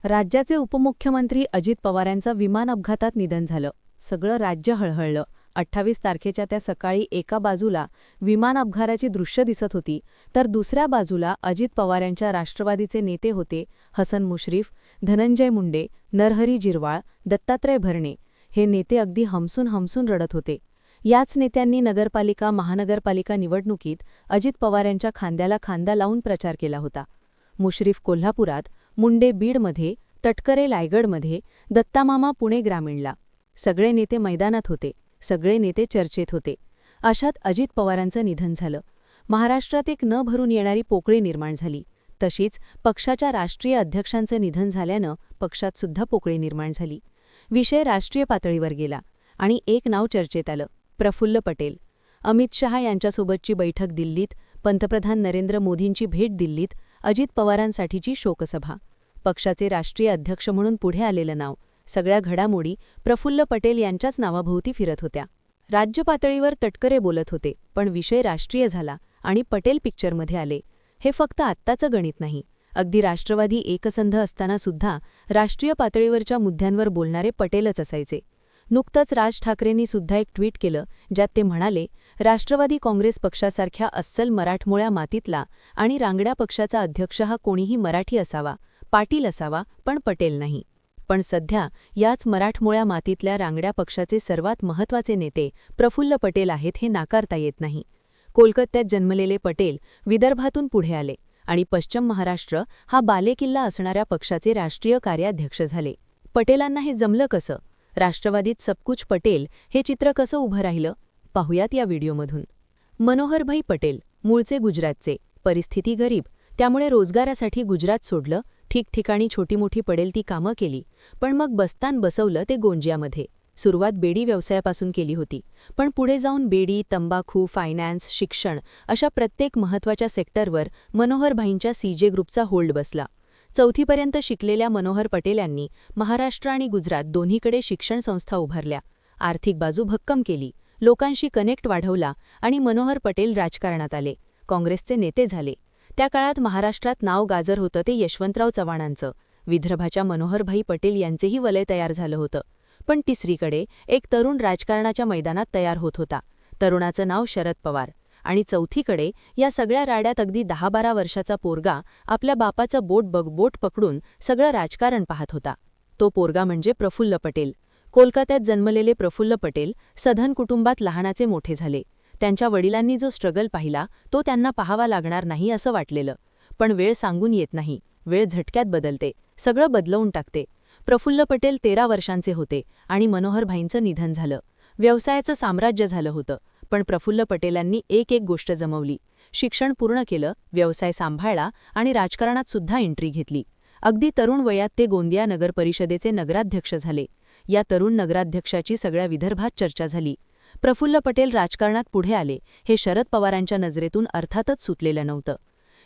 राज्याचे उपमुख्यमंत्री अजित पवारांचं विमान अपघातात निधन झालं. सगळं राज्य हळहळलं. 28 तारखेच्या त्या सकाळी एका बाजूला विमान अपघाताची दृश्य दिसत होती, तर दुसऱ्या बाजूला अजित पवार यांच्या राष्ट्रवादीचे नेते होते हसन मुश्रीफ, धनंजय मुंडे, नरहरी झिरवाळ, दत्तात्रय भरणे. हे नेते अगदी हमसून हमसून रडत होते. याच नेत्यांनी नगरपालिका महानगरपालिका निवडणुकीत अजित पवार यांच्या खांद्याला खांदा लावून प्रचार केला होता. मुश्रीफ कोल्हापुरात, मुंडे बीडमध्ये, तटकरे रायगडमध्ये, दत्तामामा पुणे ग्रामीणला. सगळे नेते मैदानात होते, सगळे नेते चर्चेत होते. अशात अजित पवारांचं निधन झालं. महाराष्ट्रात एक न भरून येणारी पोकळी निर्माण झाली. तशीच पक्षाच्या राष्ट्रीय अध्यक्षांचं निधन झाल्यानं पक्षात सुद्धा पोकळी निर्माण झाली. विषय राष्ट्रीय पातळीवर गेला आणि एक नाव चर्चेत आलं, प्रफुल्ल पटेल. अमित शहा यांच्यासोबतची बैठक दिल्लीत, पंतप्रधान नरेंद्र मोदींची भेट दिल्लीत, अजित पवारांसाठीची शोकसभा. पक्षाचे राष्ट्रीय अध्यक्ष म्हणून पुढे आलेलं नाव, सगळ्या घडामोडी प्रफुल्ल पटेल यांच्याच नावाभोवती फिरत होत्या. राज्य पातळीवर तटकरे बोलत होते, पण विषय राष्ट्रीय झाला आणि पटेल पिक्चरमध्ये आले. हे फक्त आत्ताचं गणित नाही. अगदी राष्ट्रवादी एकसंध असताना सुद्धा राष्ट्रीय पातळीवरच्या मुद्द्यांवर बोलणारे पटेलच असायचे. नुकतंच राज ठाकरेंनी सुद्धा एक ट्विट केलं, ज्यात ते म्हणाले, राष्ट्रवादी काँग्रेस पक्षासारख्या अस्सल मराठमोळ्या मातीतला आणि रांगड्या पक्षाचा अध्यक्ष हा कोणीही मराठी असावा, पाटील असावा, पण पटेल नाही. पण सध्या याच मराठमोळ्या मातीतल्या रांगड्या पक्षाचे सर्वात महत्त्वाचे नेते प्रफुल्ल पटेल आहेत हे नाकारता येत नाही. कोलकात्यात जन्मलेले पटेल विदर्भातून पुढे आले आणि पश्चिम महाराष्ट्र हा बालेकिल्ला असणाऱ्या पक्षाचे राष्ट्रीय कार्याध्यक्ष झाले. पटेलांना हे जमलं कसं? राष्ट्रवादीत सबकुछ पटेल हे चित्र कसं उभं राहिलं? पाहुयात या व्हिडिओमधून. मनोहरभाई पटेल मूळचे गुजरातचे, परिस्थिती गरीब, त्यामुळे रोजगारासाठी गुजरात सोडलं. ठिकठिकाणी छोटी मोठी पडेल ती कामं केली, पण मग बस्तान बसवलं ते गोंजियामध्ये. सुरुवात बेडी व्यवसायापासून केली होती, पण पुढे जाऊन बेडी, तंबाखू, फायनान्स, शिक्षण अशा प्रत्येक महत्त्वाच्या सेक्टरवर मनोहरभाईंच्या सीजे ग्रुपचा होल्ड बसला. 4थीपर्यंत शिकलेल्या मनोहर पटेल यांनी महाराष्ट्र आणि गुजरात दोन्हीकडे शिक्षण संस्था उभारल्या, आर्थिक बाजू भक्कम केली, लोकांशी कनेक्ट वाढवला आणि मनोहर पटेल राजकारणात आले, काँग्रेसचे नेते झाले. त्या काळात महाराष्ट्रात नाव गाजर होतं ते यशवंतराव चव्हाणांचं. विदर्भाच्या मनोहरभाई पटेल यांचेही वलय तयार झालं होतं. पण तिसरीकडे एक तरुण राजकारणाच्या मैदानात तयार होत होता. तरुणाचं नाव शरद पवार. आणि चौथीकडे या सगळ्या राड्यात अगदी 10-12 वर्षाचा पोरगा आपल्या बापाचं बोट पकडून सगळं राजकारण पाहत होता. तो पोरगा म्हणजे प्रफुल्ल पटेल. कोलकात्यात जन्मलेले प्रफुल्ल पटेल सधन कुटुंबात लहानाचे मोठे झाले. त्यांच्या वडिलांनी जो स्ट्रगल पाहिला तो त्यांना पाहावा लागणार नाही असं वाटलेलं. पण वेळ सांगून येत नाही, वेळ झटक्यात बदलते, सगळं बदलवून टाकते. प्रफुल्ल पटेल 13 वर्षांचे होते आणि मनोहरभाईंचं निधन झालं. व्यवसायाचं साम्राज्य झालं होतं, पण प्रफुल्ल पटेलांनी एक गोष्ट जमवली. शिक्षण पूर्ण केलं, व्यवसाय सांभाळला आणि राजकारणात सुद्धा एंट्री घेतली. अगदी तरुण वयात ते गोंदिया नगर परिषदेचे नगराध्यक्ष झाले. या तरुण नगराध्यक्षाची सगळ्या विदर्भात चर्चा झाली. प्रफुल्ल पटेल राजकारणात पुढे आले हे शरद पवारांच्या नजरेतून अर्थातच सुटलेलं नव्हतं.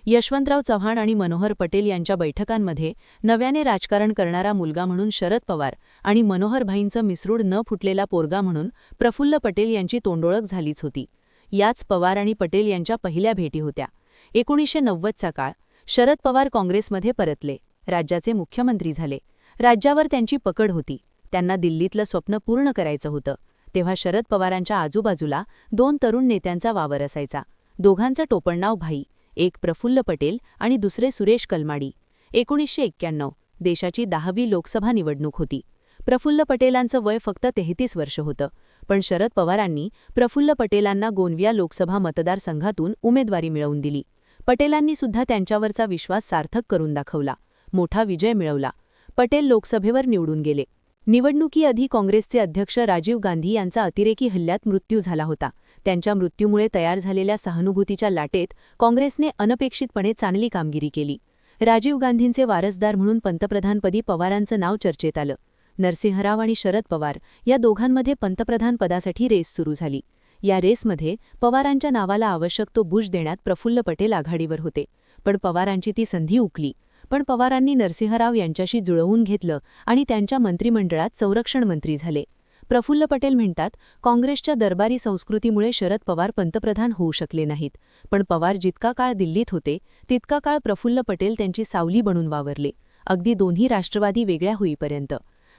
यशवंतराव चव्हाण आणि मनोहर पटेल यांच्या बैठकांमध्ये नव्याने राजकारण करणारा मुलगा म्हणून शरद पवार आणि मनोहरभाईंचं मिसरूड न फुटलेला पोरगा म्हणून प्रफुल्ल पटेल यांची तोंडोळख झालीच होती. याच पवार आणि पटेल यांच्या पहिल्या भेटी होत्या. 1990चा काळ. शरद पवार काँग्रेसमध्ये परतले, राज्याचे मुख्यमंत्री झाले. राज्यावर त्यांची पकड होती. त्यांना दिल्लीतलं स्वप्न पूर्ण करायचं होतं. तेव्हा शरद पवारांच्या आजूबाजूला 2 तरुण नेत्यांचा वावर असायचा. दोघांचं टोपणनाव भाई, एक प्रफुल्ल पटेल आणि दुसरे सुरेश कलमाडी. 1991 देशाची 10वी लोकसभा निवडणूक होती. प्रफुल्ल पटेलांचं वय फक्त 33 वर्ष होतं, पण शरद पवारांनी प्रफुल्ल पटेलांना गोंदिया लोकसभा मतदारसंघातून उमेदवारी मिळवून दिली. पटेलांनी सुद्धा त्यांच्यावरचा विश्वास सार्थक करून दाखवला. मोठा विजय मिळवला. पटेल लोकसभेवर निवडून गेले. निवडणुकीआधी काँग्रेसचे अध्यक्ष राजीव गांधी यांचा अतिरेकी हल्ल्यात मृत्यू झाला होता. त्यांच्या मृत्यूमुळे तयार झालेल्या सहानुभूतीच्या लाटेत काँग्रेसने अनपेक्षितपणे चांगली कामगिरी केली. राजीव गांधींचे वारसदार म्हणून पंतप्रधानपदी पवारांचं नाव चर्चेत आलं. नरसिंहराव आणि शरद पवार या दोघांमध्ये पंतप्रधानपदासाठी रेस सुरू झाली. या रेसमध्ये पवारांच्या नावाला आवश्यक तो बूश देण्यात प्रफुल्ल पटेल आघाडीवर होते, पण पवारांची ती संधी उकली. पण पवारांनी नरसिंहराव यांच्याशी जुळवून घेतलं आणि त्यांच्या मंत्रिमंडळात संरक्षण मंत्री झाले. प्रफुल्ल पटेल म्हणतात, काँग्रेसच्या दरबारी संस्कृतीमुळे शरद पवार पंतप्रधान होऊ शकले नाहीत, पण पवार जितका काळ दिल्लीत होते तितका काळ प्रफुल्ल पटेल त्यांची सावली बनून वावरले. अगदी दोन्ही राष्ट्रवादी वेगळ्या होईपर्यंत.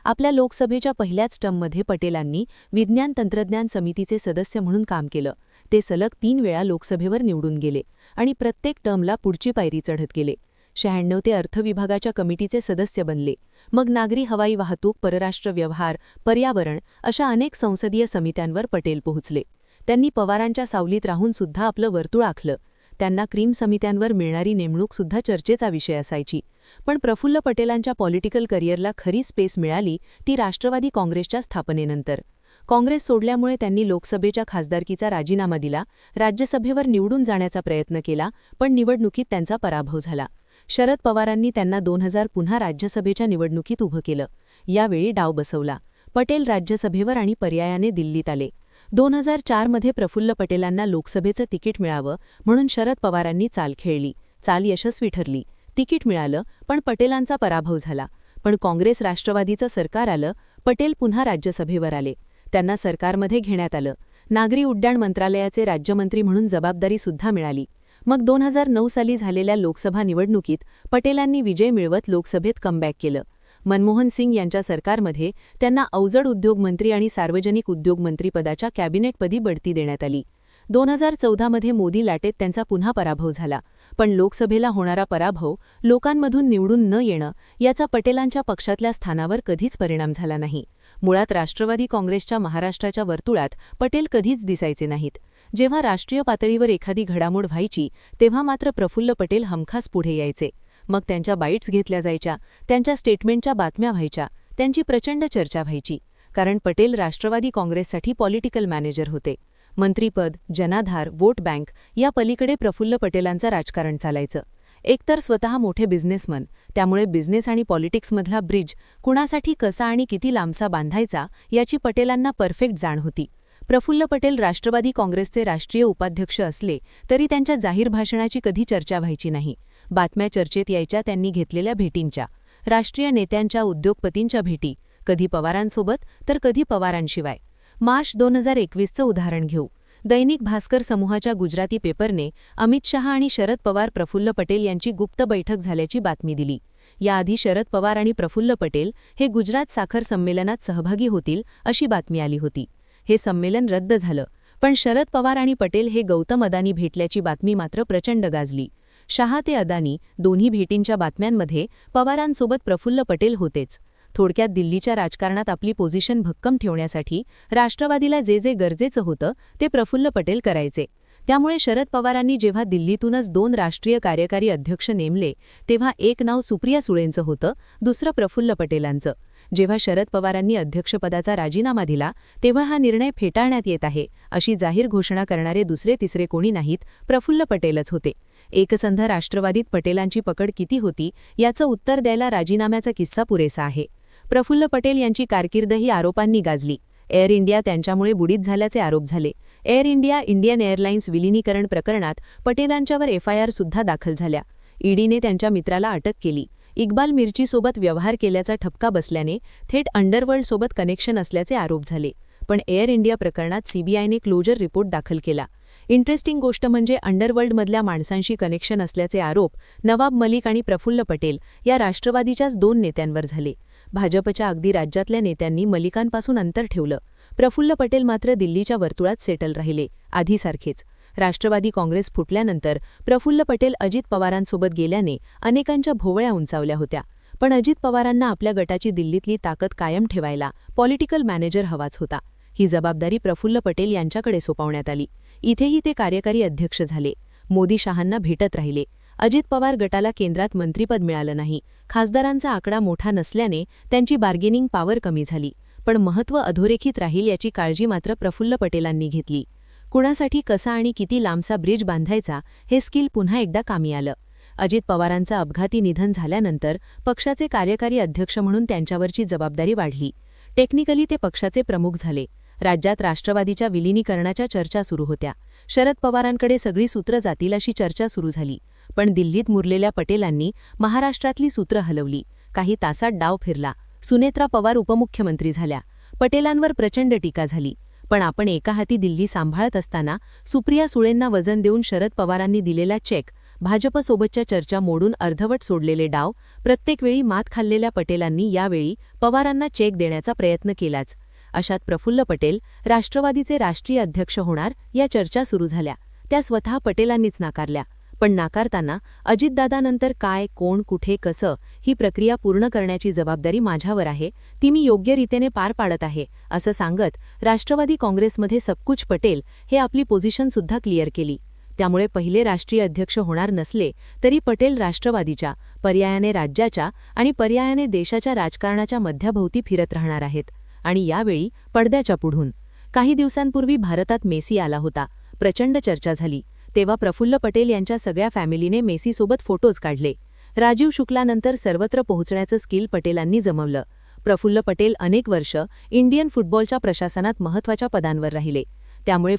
आपल्या लोकसभेच्या पहिल्याच टर्ममध्ये पटेलांनी विज्ञान तंत्रज्ञान समितीचे सदस्य म्हणून काम केलं. ते सलग 3 वेळा लोकसभेवर निवडून गेले आणि प्रत्येक टर्मला पुढची पायरी चढत गेले. 96 ते अर्थ विभागाच्या कमिटीचे सदस्य बनले. मग नागरी हवाई वाहतूक, परराष्ट्र व्यवहार, पर्यावरण अशा अनेक संसदीय समित्यांवर पटेल पोहोचले. त्यांनी पवारांच्या सावलीत राहून सुद्धा आपलं वर्तुळ आखलं. त्यांना क्रीम समित्यांवर मिळणारी नेमणूक सुद्धा चर्चेचा विषय असायची. पण प्रफुल्ल पटेलांच्या पॉलिटिकल करिअरला खरी स्पेस मिळाली ती राष्ट्रवादी काँग्रेसच्या स्थापनेनंतर. काँग्रेस सोडल्यामुळे त्यांनी लोकसभेच्या खासदारकीचा राजीनामा दिला, राज्यसभेवर निवडून जाण्याचा प्रयत्न केला, पण निवडणुकीत त्यांचा पराभव झाला. शरद पवारांनी त्यांना 2000 पुन्हा राज्यसभेच्या निवडणुकीत उभं केलं. यावेळी डाव बसवला. पटेल राज्यसभेवर आणि पर्यायाने दिल्लीत आले. 2004 मध्ये प्रफुल्ल पटेलांना लोकसभेचं तिकीट मिळावं म्हणून शरद पवारांनी चाल खेळली. चाल यशस्वी ठरली. तिकीट मिळालं, पण पटेलांचा पराभव झाला. पण काँग्रेस राष्ट्रवादीचं सरकार आलं. पटेल पुन्हा राज्यसभेवर आले. त्यांना सरकारमध्ये घेण्यात आलं. नागरी उड्डाण मंत्रालयाचे राज्यमंत्री म्हणून जबाबदारी सुद्धा मिळाली. मग 2009 साली झालेल्या लोकसभा निवडणुकीत पटेलांनी विजय मिळवत लोकसभेत कमबॅक केलं. मनमोहन सिंग यांच्या सरकारमध्ये त्यांना अवजड उद्योगमंत्री आणि सार्वजनिक उद्योगमंत्रीपदाच्या कॅबिनेटपदी बढती देण्यात आली. 2014 मध्ये मोदी लाटेत त्यांचा पुन्हा पराभव झाला. पण लोकसभेला होणारा पराभव, लोकांमधून निवडून न येणं याचा पटेलांच्या पक्षातल्या स्थानावर कधीच परिणाम झाला नाही. मुळात राष्ट्रवादी काँग्रेसच्या महाराष्ट्राच्या वर्तुळात पटेल कधीच दिसायचे नाहीत. जेव्हा राष्ट्रीय पातळीवर एखादी घडामोड व्हायची तेव्हा मात्र प्रफुल्ल पटेल हमखास पुढे यायचे. मग त्यांच्या बाईट्स घेतल्या जायच्या, त्यांच्या स्टेटमेंटच्या बातम्या व्हायच्या, त्यांची प्रचंड चर्चा व्हायची. कारण पटेल राष्ट्रवादी काँग्रेससाठी पॉलिटिकल मॅनेजर होते. मंत्रीपद, जनाधार, वोट बँक या पलीकडे प्रफुल्ल पटेलांचं राजकारण चालायचं. एकतर स्वतः मोठे बिझनेसमन, त्यामुळे बिझनेस आणि पॉलिटिक्समधला ब्रिज कुणासाठी कसा आणि किती लांबचा बांधायचा याची पटेलांना परफेक्ट जाण होती. प्रफुल्ल पटेल राष्ट्रवादी काँग्रेसचे राष्ट्रीय उपाध्यक्ष असले तरी त्यांच्या जाहीर भाषणाची कधी चर्चा व्हायची नाही. बातम्या चर्चेत यायच्या त्यांनी घेतलेल्या भेटींच्या, राष्ट्रीय नेत्यांच्या, उद्योगपतींच्या भेटी, कधी पवारांसोबत तर कधी पवारांशिवाय. मार्च 2021चं उदाहरण घेऊ. दैनिक भास्कर समूहाच्या गुजराती पेपरने अमित शहा आणि शरद पवार, प्रफुल्ल पटेल यांची गुप्त बैठक झाल्याची बातमी दिली. याआधी शरद पवार आणि प्रफुल्ल पटेल हे गुजरात साखर संमेलनात सहभागी होतील अशी बातमी आली होती. हे संमेलन रद्द झालं, पण शरद पवार आणि पटेल हे गौतम अदानी भेटल्याची बातमी मात्र प्रचंड गाजली. शहा ते अदानी दोन्ही भेटींच्या बातम्यांमध्ये पवारांसोबत प्रफुल्ल पटेल होतेच. थोडक्यात दिल्लीच्या राजकारणात आपली पोझिशन भक्कम ठेवण्यासाठी राष्ट्रवादीला जे जे गरजेचं होतं ते प्रफुल्ल पटेल करायचे. त्यामुळे शरद पवारांनी जेव्हा दिल्लीतूनच 2 राष्ट्रीय कार्यकारी अध्यक्ष नेमले तेव्हा एक नाव सुप्रिया सुळेंचं होतं, दुसरं प्रफुल्ल पटेलांचं. जेव्हा शरद पवारांनी अध्यक्षपदाचा राजीनामा दिला तेव्हा हा निर्णय फेटाळण्यात येत आहे अशी जाहीर घोषणा करणारे दुसरे तिसरे कोणी नाहीत, प्रफुल्ल पटेलच होते. एकसंध राष्ट्रवादीत पटेलांची पकड किती होती याचं उत्तर द्यायला राजीनाम्याचा किस्सा पुरेसा आहे. प्रफुल्ल पटेल यांची कारकीर्दही आरोपांनी गाजली. एअर इंडिया त्यांच्यामुळे बुडीत झाल्याचे आरोप झाले. एअर इंडिया, इंडियन एअरलाइन्स विलिनीकरण प्रकरणात पटेलांच्यावर एफआयआर सुद्धा दाखल झाल्या. ईडीने त्यांच्या मित्राला अटक केली. इक्बाल मिर्चीसोबत व्यवहार केल्याचा ठपका बसल्याने थेट अंडरवर्ल्डसोबत कनेक्शन असल्याचे आरोप झाले. पण एअर इंडिया प्रकरणात सीबीआयने क्लोजर रिपोर्ट दाखल केला. इंटरेस्टिंग गोष्ट म्हणजे अंडरवर्ल्डमधल्या माणसांशी कनेक्शन असल्याचे आरोप नवाब मलिक आणि प्रफुल्ल पटेल या राष्ट्रवादीच्याच 2 नेत्यांवर झाले. भाजपच्या अगदी राज्यातल्या नेत्यांनी मलिकांपासून अंतर ठेवलं. प्रफुल्ल पटेल मात्र दिल्लीच्या वर्तुळात सेटल राहिले, आधीसारखेच. राष्ट्रवादी काँग्रेस फुटल्यानंतर प्रफुल्ल पटेल अजित पवारांसोबत गेल्याने अनेकांच्या भोवळ्या उंचावल्या होत्या. पण अजित पवारांना आपल्या गटाची दिल्लीतली ताकद कायम ठेवायला पॉलिटिकल मॅनेजर हवाच होता. ही जबाबदारी प्रफुल्ल पटेल यांच्याकडे सोपवण्यात आली. इथेही ते कार्यकारी अध्यक्ष झाले. मोदी शहांना भेटत राहिले. अजित पवार गटाला केंद्रात मंत्रिपद मिळालं नाही. खासदारांचा आकडा मोठा नसल्याने त्यांची बार्गेनिंग पॉवर कमी झाली. पण महत्त्व अधोरेखित राहील याची काळजी मात्र प्रफुल्ल पटेलांनी घेतली. कुणासाठी कसा आणि किती लांबचा ब्रिज बांधायचा हे स्किल पुन्हा एकदा कामी आलं. अजित पवारांचं अपघाती निधन झाल्यानंतर पक्षाचे कार्यकारी अध्यक्ष म्हणून त्यांच्यावरची जबाबदारी वाढली. टेक्निकली ते पक्षाचे प्रमुख झाले. राज्यात राष्ट्रवादीच्या विलिनीकरणाच्या चर्चा सुरू होत्या. शरद पवारांकडे सगळी सूत्र जातील अशी चर्चा सुरू झाली. पण दिल्लीत मुरलेल्या पटेलांनी महाराष्ट्रातली सूत्र हलवली. काही तासात डाव फिरला. सुनेत्रा पवार उपमुख्यमंत्री झाल्या. पटेलांवर प्रचंड टीका झाली. पण आपण एका हाती दिल्ली सांभाळत असताना सुप्रिया सुळेंना वजन देऊन शरद पवारांनी दिलेला चेक भाजपसोबतच्या चर्चा मोडून अर्धवट सोडलेले डाव, प्रत्येक वेळी मात खाल्लेल्या पटेलांनी यावेळी पवारांना चेक देण्याचा प्रयत्न केलाच. अशात प्रफुल्ल पटेल राष्ट्रवादीचे राष्ट्रीय अध्यक्ष होणार या चर्चा सुरू झाल्या. त्या स्वतः पटेलांनीच नाकारल्या. पण नाकारताना अजितदादानंतर काय, कोण, कुठे, कसं ही प्रक्रिया पूर्ण करण्याची जबाबदारी माझ्यावर आहे, ती मी योग्य रीतीने पार पाडत आहे, असं सांगत राष्ट्रवादी काँग्रेसमध्ये सबकुछ पटेल हे आपली पोझिशनसुद्धा क्लिअर केली. त्यामुळे पहिले राष्ट्रीय अध्यक्ष होणार नसले तरी पटेल राष्ट्रवादीच्या, पर्यायाने राज्याच्या आणि पर्यायाने देशाच्या राजकारणाच्या मध्याभोवती फिरत राहणार आहेत. आणि यावेळी पडद्याच्या पुढून काही दिवसांपूर्वी भारतात मेसी आला होता. प्रचंड चर्चा झाली. तेव्हा प्रफुल्ल पटेल यांच्या सगळ्या फॅमिलीने मेसीसोबत फोटोज काढले. राजीव शुक्लानंतर सर्वत्र पोहोचण्याचं स्किल पटेलांनी जमवलं. प्रफुल्ल पटेल अनेक वर्ष इंडियन फुटबॉलच्या प्रशासनात महत्त्वाच्या पदांवर राहिले. त्यामुळे